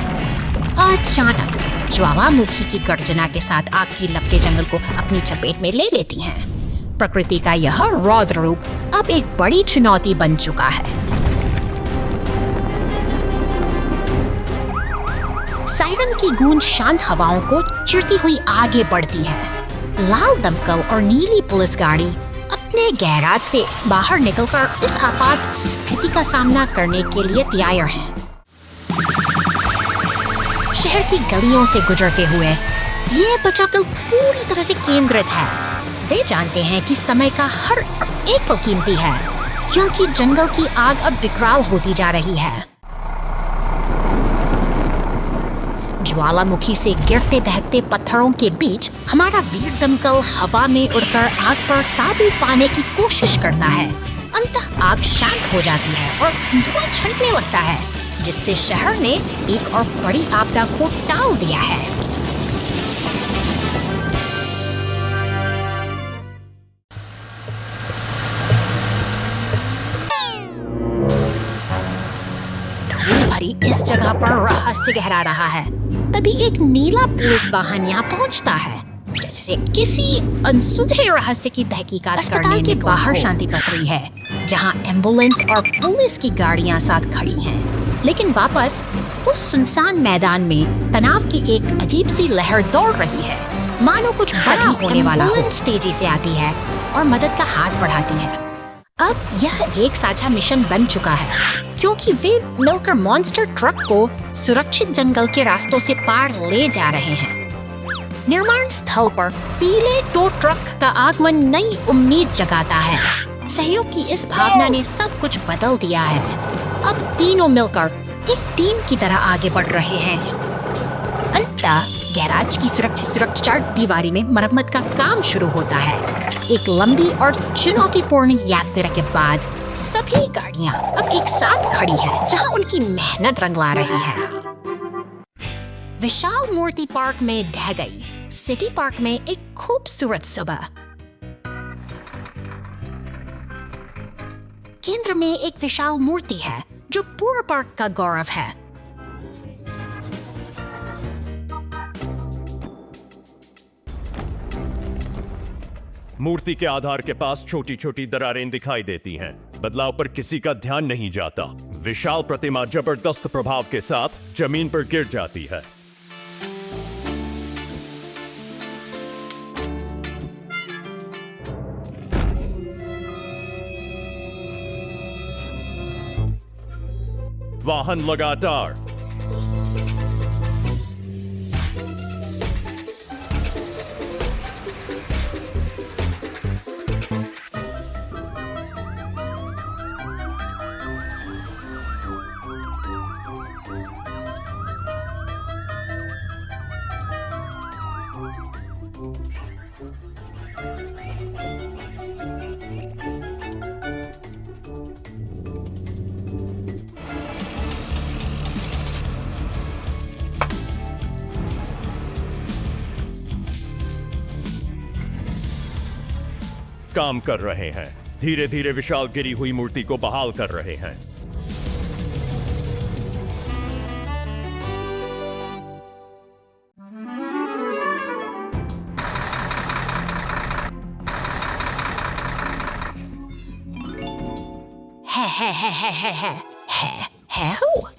अचानक ज्वालामुखी की गर्जना के साथ आग की लपटें जंगल को अपनी चपेट में ले लेती हैं। प्रकृति का यह रौद्र रूप अब एक बड़ी चुनौती बन चुका है। सायरन की गूंज शांत हवाओं को चिरती हुई आगे बढ़ती है। लाल दमकल और नीली पुलिस गाड़ी अपने गैराज से बाहर निकलकर इस आपात स्थिति का सामना करने के लिए तैयार हैं। शहर की गलियों से गुजरते हुए ये बचाव दल पूरी तरह से केंद्रित है। वे जानते हैं कि समय का हर एक पल कीमती है, क्योंकि जंगल की आग अब विकराल होती जा रही है। ज्वालामुखी से गिरते दहकते पत्थरों के बीच हमारा वीर दमकल हवा में उड़कर आग पर काबू पाने की कोशिश करता है। अंततः आग शांत हो जाती है और धुआं छंटने लगता है, जिससे शहर ने एक और बड़ी आपदा को टाल दिया है। इस जगह पर रहस्य गहरा रहा है। तभी एक नीला पुलिस वाहन यहाँ पहुँचता है, जैसे किसी अनसुलझे रहस्य की तहकीकात करने के बाहर शांति पसरी है, जहाँ एम्बुलेंस और पुलिस की गाड़ियाँ साथ खड़ी हैं। लेकिन वापस उस सुनसान मैदान में तनाव की एक अजीब सी लहर दौड़ रही है, मानो कुछ बड़ा होने वाला हो। एम्बुलेंस तेजी से आती है और मदद का हाथ बढ़ाती है। अब यह एक साझा मिशन बन चुका है, क्योंकि वे मिलकर मॉन्स्टर ट्रक को सुरक्षित जंगल के रास्तों से पार ले जा रहे हैं। निर्माण स्थल पर पीले टो ट्रक का आगमन नई उम्मीद जगाता है। सहयोग की इस भावना ने सब कुछ बदल दिया है। अब तीनों मिलकर एक टीम की तरह आगे बढ़ रहे हैं। अंततः गैराज की सुरक्षा दीवारी में मरम्मत का काम शुरू होता है। एक लंबी और चुनौतीपूर्ण यात्रा के बाद सभी गाड़ियां अब एक साथ खड़ी हैं, जहां उनकी मेहनत रंग ला रही है। विशाल मूर्ति पार्क में ढह गई। सिटी पार्क में एक खूबसूरत सुबह। केंद्र में एक विशाल मूर्ति है जो पूरे पार्क का गौरव है। मूर्ति के आधार के पास छोटी छोटी दरारें दिखाई देती हैं। बदलाव पर किसी का ध्यान नहीं जाता। विशाल प्रतिमा जबरदस्त प्रभाव के साथ जमीन पर गिर जाती है। वाहन लगातार। काम कर रहे हैं। धीरे धीरे विशाल गिरी हुई मूर्ति को बहाल कर रहे हैं। हूँ।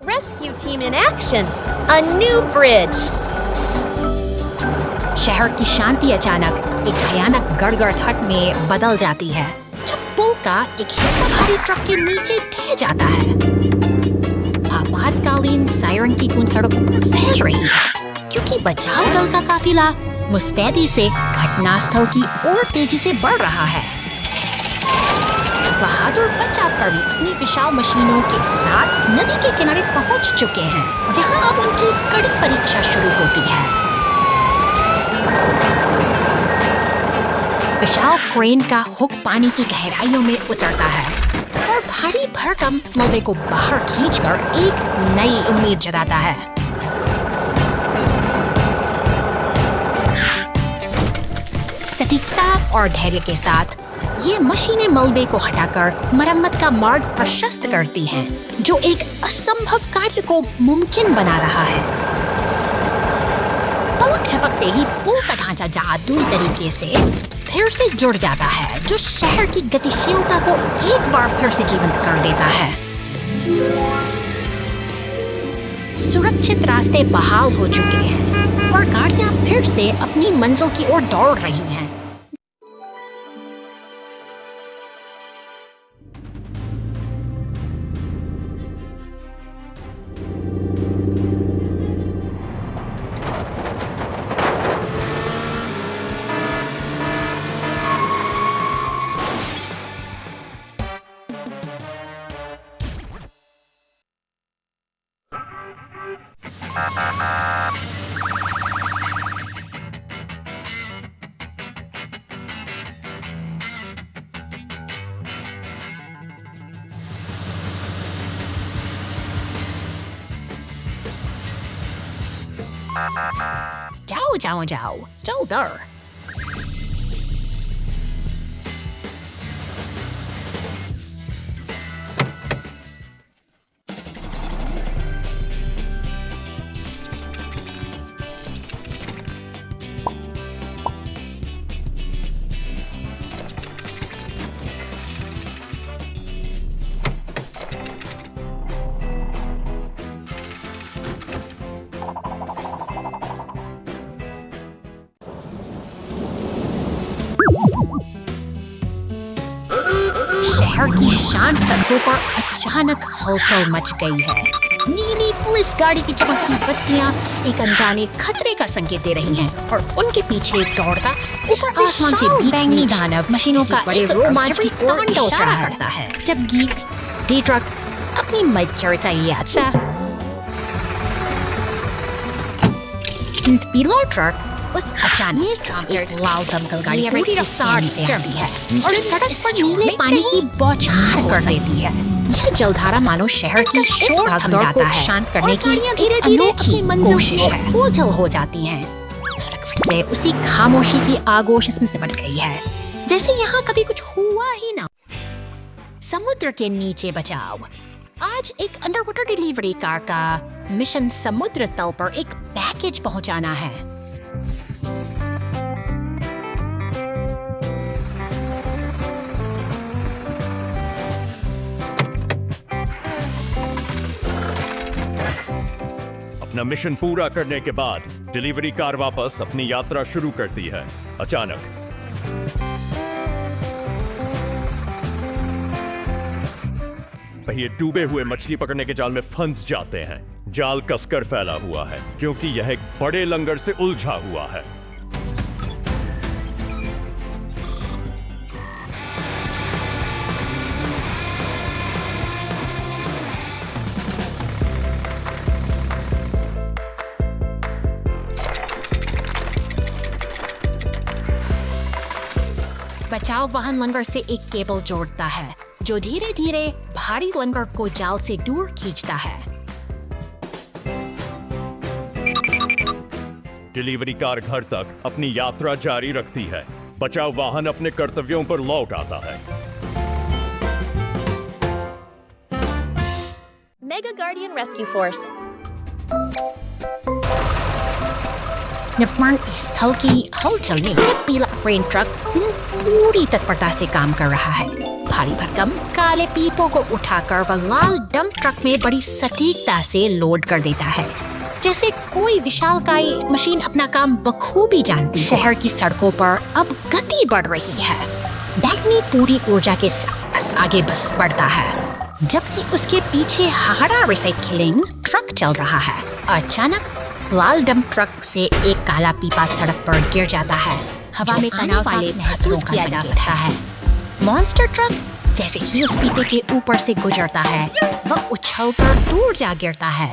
Rescue team in action! A new bridge! शहर की शांति अचानक एक भयानक गड़गड़ाहट में बदल जाती है जब पुल का एक हिस्सा भारी ट्रक के नीचे ढह जाता है। आपातकालीन सायरन की गूंज सड़कों पर फैल रही है क्योंकि बचाव दल का काफिला मुस्तैदी से घटनास्थल की ओर तेजी से बढ़ रहा है। बहादुर बचावकर्मी अपनी विशाल मशीनों के साथ नदी के किनारे पहुंच चुके हैं जहां अब उनकी कड़ी परीक्षा शुरू होती है। विशाल क्रेन का हुक पानी की गहराइयों में उतरता है और भारी भरकम मलबे को बाहर खींचकर एक नई उम्मीद जगाता है। सटीकता और धैर्य के साथ ये मशीनें मलबे को हटाकर मरम्मत का मार्ग प्रशस्त करती हैं, जो एक असंभव कार्य को मुमकिन बना रहा है। पलक झपकते ही पुल का ढांचा जादुई तरीके से फिर से जुड़ जाता है, जो शहर की गतिशीलता को एक बार फिर से जीवंत कर देता है। सुरक्षित रास्ते बहाल हो चुके हैं और गाड़ियां फिर से अपनी मंजिल की ओर दौड़ रही हैं। जाओ जाओ जाओ, जल्द। शहर की शांत सड़कों पर अचानक हलचल मच गई है। नीली पुलिस गाड़ी की चमकती बत्तियां एक अनजाने खतरे का संकेत दे रही हैं और उनके पीछे दौड़ता ऊपर आसमान से बैंगनी दानव मशीनों का एक रोमांच की ओर इशारा करता है। जबकि डी ट्रक अपनी मचरता पीला ट्रक उस अचानक एक लाल दमकल गाड़ी पूरी रफ्तार से आती है और सड़क पर नीले पानी की बौछार कर देती है। यह जलधारा मानो शहर की शोर भगदड़ को शांत करने की धीरे धीरे कोशिश है। बोझल हो जाती हैं। सड़क फिर से उसी खामोशी की आगोश में सिमट गई है, जैसे यहाँ कभी कुछ हुआ ही ना। समुद्र के नीचे बचाव। आज एक अंडरवाटर डिलीवरी कार का मिशन समुद्र तल पर एक पैकेज पहुंचाना है। अपना मिशन पूरा करने के बाद डिलीवरी कार वापस अपनी यात्रा शुरू करती है। अचानक पहिए डूबे हुए मछली पकड़ने के जाल में फंस जाते हैं। जाल कसकर फैला हुआ है क्योंकि यह एक बड़े लंगर से उलझा हुआ है। बचाव वाहन लंगर से एक केबल जोड़ता है जो धीरे धीरे भारी लंगर को जाल से दूर खींचता है। डिलीवरी कार घर तक अपनी यात्रा जारी रखती है। बचाव वाहन अपने कर्तव्यों पर लौट आता है। Mega Guardian Rescue Force. निर्माण स्थल की हलचल में पीला क्रेन ट्रक पूरी तत्परता से काम कर रहा है। भारी भरकम काले पीपों को उठाकर वह लाल डंप ट्रक में बड़ी सटीकता से लोड कर देता है, जैसे कोई विशालकाय मशीन अपना काम बखूबी जानती है। शहर की सड़कों पर अब गति बढ़ रही है। बैगनी पूरी ऊर्जा के साथ आगे बस बढ़ता है, जबकि उसके पीछे हाड़ा रिसाइकलिंग ट्रक चल रहा है। अचानक लाल डंप ट्रक से एक काला पीपा सड़क पर गिर जाता है। हवा में तनाव वाले महसूस किया जा सकता है। मॉन्स्टर ट्रक जैसे ही उस पीपे के ऊपर से गुजरता है, वह उछलकर दूर जा गिरता है।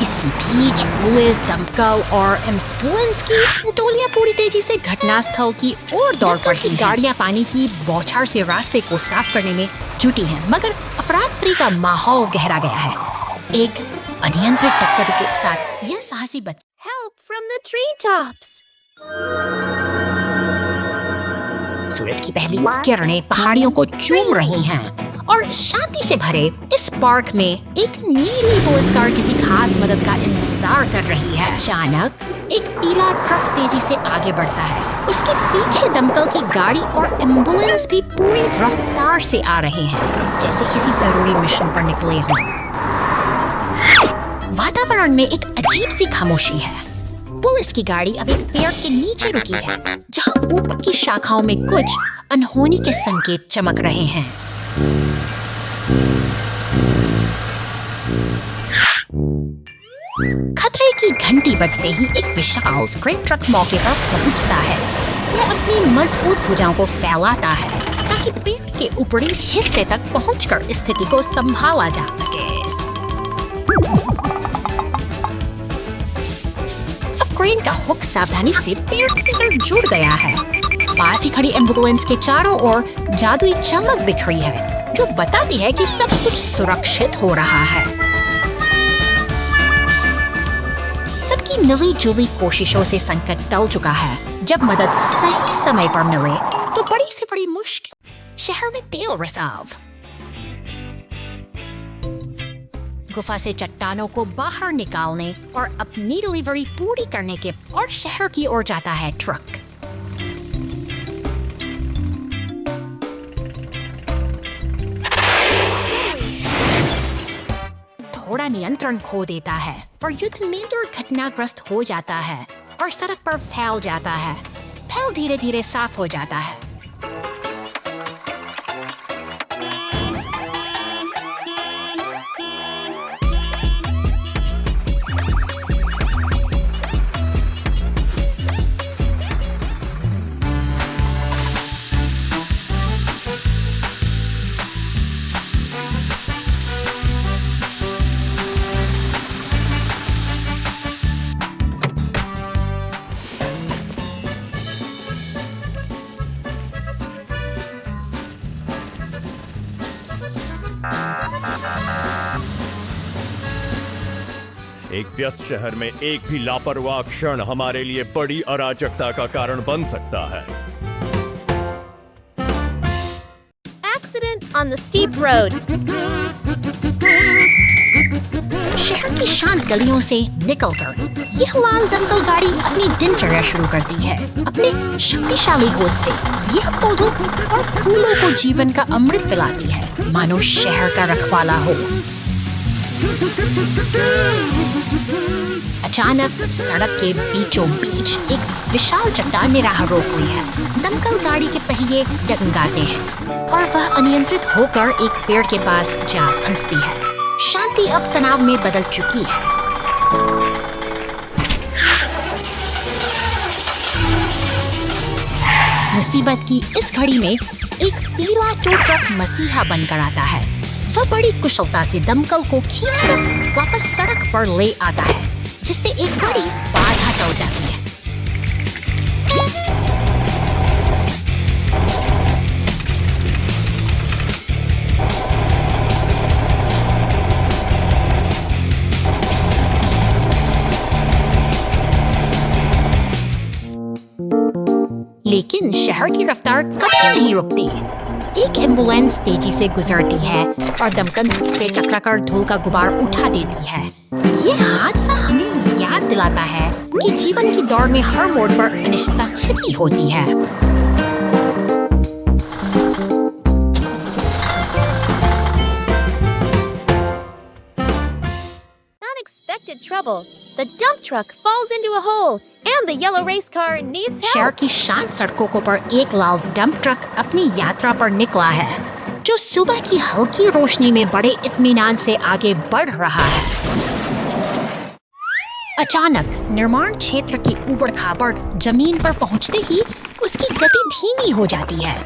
इसी बीच पुलिस, दमकल और एम्बुलेंस की टोलियां पूरी तेजी से घटनास्थल की ओर दौड़ पड़ती हैं। गाड़ियां पानी की बौछार से रास्ते को साफ करने में जुटी हैं, मगर अफरा-तफरी का माहौल गहरा गया है। एक अनियंत्रित टक्कर के साथ यह साहसी बच्चा Help from the treetops. सूरज की पहली किरणें पहाड़ियों को चूम रही हैं और शांति से भरे इस पार्क में एक नीली पुलिस कार किसी खास मदद का इंतजार कर रही है। अचानक एक पीला ट्रक तेजी से आगे बढ़ता है। उसके पीछे दमकल की गाड़ी और एम्बुलेंस भी पूरी रफ्तार से आ रहे हैं, जैसे किसी जरूरी मिशन पर निकले हों। वातावरण में एक अजीब सी खामोशी है। पुलिस की गाड़ी अब एक पेड़ के नीचे रुकी है, जहां ऊपर की शाखाओं में कुछ अनहोनी के संकेत चमक रहे हैं। खतरे की घंटी बजते ही एक विशाल स्क्रेप ट्रक मौके पर पहुंचता है। यह अपनी मजबूत भुजाओं को फैलाता है ताकि पेड़ के ऊपरी हिस्से तक पहुंचकर स्थिति को संभाला जा सके। क्रेन का हुक सावधानी से पेड़ से जुड़ गया है। पास ही खड़ी एम्बुलेंस के चारों ओर जादुई चमक बिखरी है, जो बताती है कि सब कुछ सुरक्षित हो रहा है। सबकी मिली जुली कोशिशों से संकट टल चुका है। जब मदद सही समय पर मिले तो बड़ी से बड़ी मुश्किल शहर में तेल रिजर्व। गुफा से चट्टानों को बाहर निकालने और अपनी डिलीवरी पूरी करने के और शहर की ओर जाता है ट्रक। थोड़ा नियंत्रण खो देता है और युद्ध में दुर्घटनाग्रस्त हो जाता है और सड़क पर फैल जाता है। फैल धीरे धीरे साफ हो जाता है। एक व्यस्त शहर में एक भी लापरवाह क्षण हमारे लिए बड़ी अराजकता का कारण बन सकता है। Accident on the steep road. शहर की शांत गलियों से निकलकर यह लाल दमकल गाड़ी अपनी दिनचर्या शुरू करती है। अपने शक्तिशाली होठ से यह पौधों और फूलों को जीवन का अमृत पिलाती है, मानो शहर का रखवाला हो। अचानक सड़क के बीचों बीच एक विशाल चट्टान ने राह रोक ली है। दमकल गाड़ी के पहिए डगमगाते हैं और वह अनियंत्रित होकर एक पेड़ के पास जा फंसती है। शांति अब तनाव में बदल चुकी है। मुसीबत की इस घड़ी में एक पीला टो ट्रक मसीहा बनकर आता है। वह बड़ी कुशलता से दमकल को खींचकर वापस सड़क पर ले आता है, जिससे एक बड़ी बाधा टल जाती है। लेकिन शहर की रफ्तार कभी नहीं रुकती। एक एम्बुलेंस तेजी से गुजरती है और दमकल से टकराकर धूल का गुबार उठा देती है। ये हादसा हमें याद दिलाता है कि जीवन की दौड़ में हर मोड़ पर अनिश्चितता छिपी होती है। Unexpected trouble. The dump truck falls into a hole and the yellow race car needs help. शहर की शांत सड़कों पर एक लाल डंप ट्रक अपनी यात्रा पर निकला है, जो सुबह की हल्की रोशनी में बड़े इत्मीनान से आगे बढ़ रहा है। अचानक निर्माण क्षेत्र की ऊबड़-खाबड़ जमीन पर पहुंचते ही उसकी गति धीमी हो जाती है।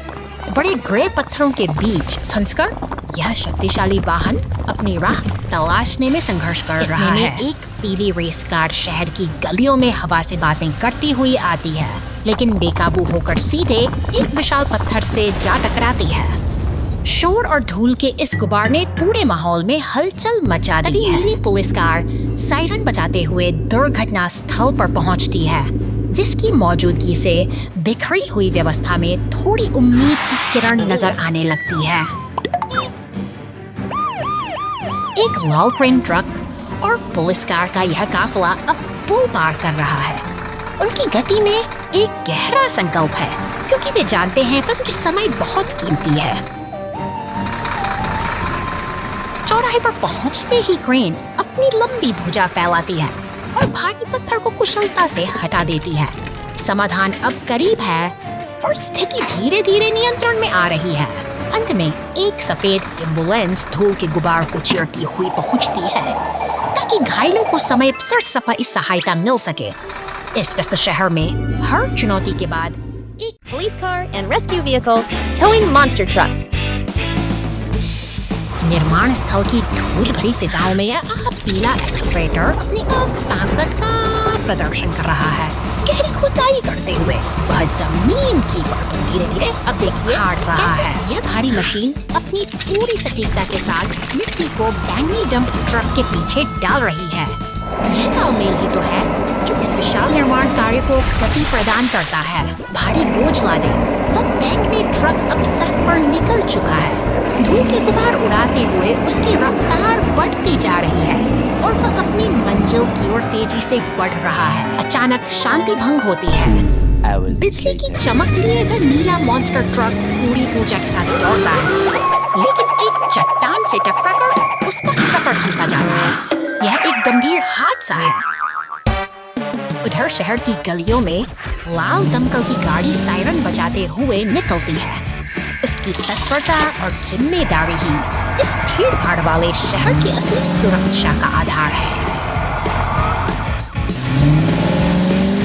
बड़े ग्रे पत्थरों के बीच फंसकर यह शक्तिशाली वाहन अपनी राह तलाशने में संघर्ष कर रहा है। एक पीली रेस कार शहर की गलियों में हवा से बातें करती हुई आती है, लेकिन बेकाबू होकर सीधे एक विशाल पत्थर से जा टकराती है। शोर और धूल के इस गुबार ने पूरे माहौल में हलचल मचा दी है। नीली पुलिस कार सायरन बजाते हुए दुर्घटना स्थल पर पहुंचती है, जिसकी मौजूदगी से बिखरी हुई व्यवस्था में थोड़ी उम्मीद की किरण नजर आने लगती है। एक लाल क्रेन ट्रक और पुलिस कार का यह काफिला अब पुल पार कर रहा है। उनकी गति में एक गहरा संकल्प है, क्योंकि वे जानते हैं कि समय बहुत कीमती है। चौराहे पर पहुंचते ही क्रेन अपनी लंबी भुजा फैलाती है और भारी पत्थर को कुशलता से हटा देती है। समाधान अब करीब है और स्थिति धीरे धीरे नियंत्रण में आ रही है। अंत में एक सफेद एम्बुलेंस धूल के गुबार को चीरती हुई पहुंचती है, ताकि घायलों को समय पर सफाई सहायता मिल सके। इस व्यस्त शहर में हर चुनौती के बाद एक Police car and rescue vehicle towing monster truck. निर्माण स्थल की धूल भरी फिजाओं में यह पीला एक्सकवेटर अपनी ताकत का प्रदर्शन कर रहा है। गहरी खुदाई करते हुए वह जमीन की परतों धीरे धीरे अब देखिए काट रहा है। यह भारी मशीन अपनी पूरी सटीकता के साथ मिट्टी को बैंगनी डंप ट्रक के पीछे डाल रही है। यह तालमेल ही तो है जो इस विशाल निर्माण कार्य को गति प्रदान करता है। भारी बोझ लादे वो बैंगनी ट्रक अब सड़क पर निकल चुका है। धूल के गुबार उड़ाते हुए उसकी रफ्तार बढ़ती जा रही है और वह अपनी मंजिल की ओर तेजी से बढ़ रहा है। अचानक शांति भंग होती है। बिजली की चमक लिए वह नीला मॉन्स्टर ट्रक पूरी ऊर्जा के साथ दौड़ता है, लेकिन एक चट्टान से टकराकर उसका सफर थम सा जाता है। यह एक गंभीर हादसा है। उधर शहर की गलियों में लाल दमकल की गाड़ी सायरन बजाते हुए निकलती है। उसकी तत्परता और जिम्मेदारी ही इस भीड़ भाड़ वाले शहर की असली सुरक्षा का आधार है।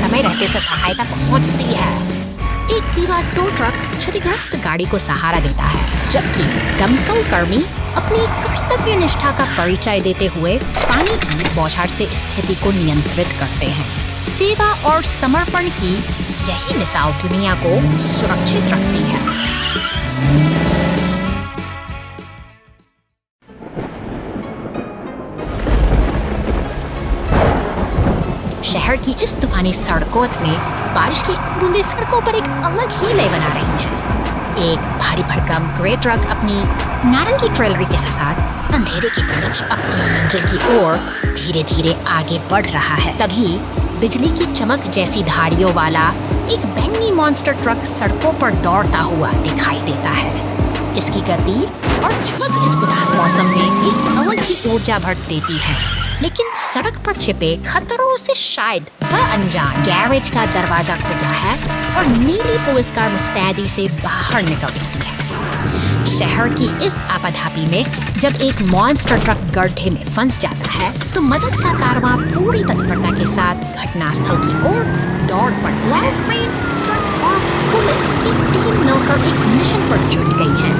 समय रहते से सहायता पहुंचती है। एक पीला टो ट्रक क्षतिग्रस्त गाड़ी को सहारा देता है, जबकि दमकल कर्मी अपनी कर्तव्य निष्ठा का परिचय देते हुए पानी की बौछार से स्थिति को नियंत्रित करते हैं। सेवा और समर्पण की यही मिसाल दुनिया को सुरक्षित रखती है। शहर की इस तूफानी सड़कों में बारिश की बूंदें सड़कों पर एक अलग ही लय बना रही हैं। एक भारी भरकम ग्रे ट्रक अपनी नारंगी ट्रेलरी के साथ अंधेरे के बीच अपनी मंजिल की ओर धीरे धीरे आगे बढ़ रहा है। तभी बिजली की चमक जैसी धारियों वाला एक बैंगनी मॉन्स्टर ट्रक सड़कों पर दौड़ता हुआ दिखाई देता है। इसकी गति और चमक इस उदास मौसम में एक अलग ही ऊर्जा भर देती है, लेकिन सड़क पर छिपे खतरों से शायद वह अनजान। गैरेज का दरवाजा खुलता है और नीली पुलिस कार मुस्तैदी से बाहर निकलती है। शहर की इस आपाधापी में जब एक मॉन्स्टर ट्रक गड्ढे में फंस जाता है, तो मदद का कारवां पूरी तत्परता के साथ घटनास्थल की ओर दौड़ पड़ता है। ट्रक और पुलिस की टीम मिलकर एक मिशन पर जुट गई है।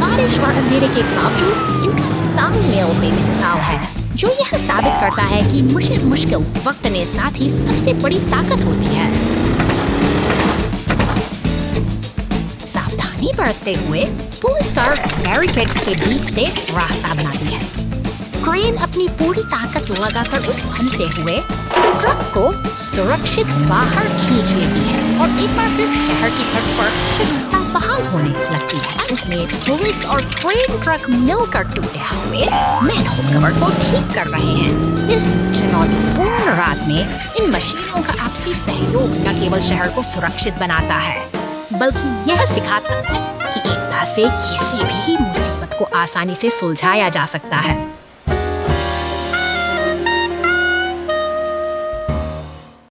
बारिश और अंधेरे के बावजूद इनका तालमेल बेमिसाल है, जो यह साबित करता है कि मुश्किल वक्त में साथ ही सबसे बड़ी ताकत होती है। सावधानी बरतते हुए पुलिस कार बैरिकेड्स के बीच से रास्ता बनाती है। क्रेन अपनी पूरी ताकत लगाकर उस फंसे हुए ट्रक को सुरक्षित बाहर खींच लेती है और एक बार फिर शहर की सड़क पर व्यवस्था बहाल होने लगती है। उसमें पुलिस और क्रेन ट्रक मिलकर टूटे हुए मैनहोल कवर को ठीक कर रहे हैं। इस चुनौतीपूर्ण रात में इन मशीनों का आपसी सहयोग न केवल शहर को सुरक्षित बनाता है, बल्कि यह सिखाता है कि एकता से किसी भी मुसीबत को आसानी से सुलझाया जा सकता है।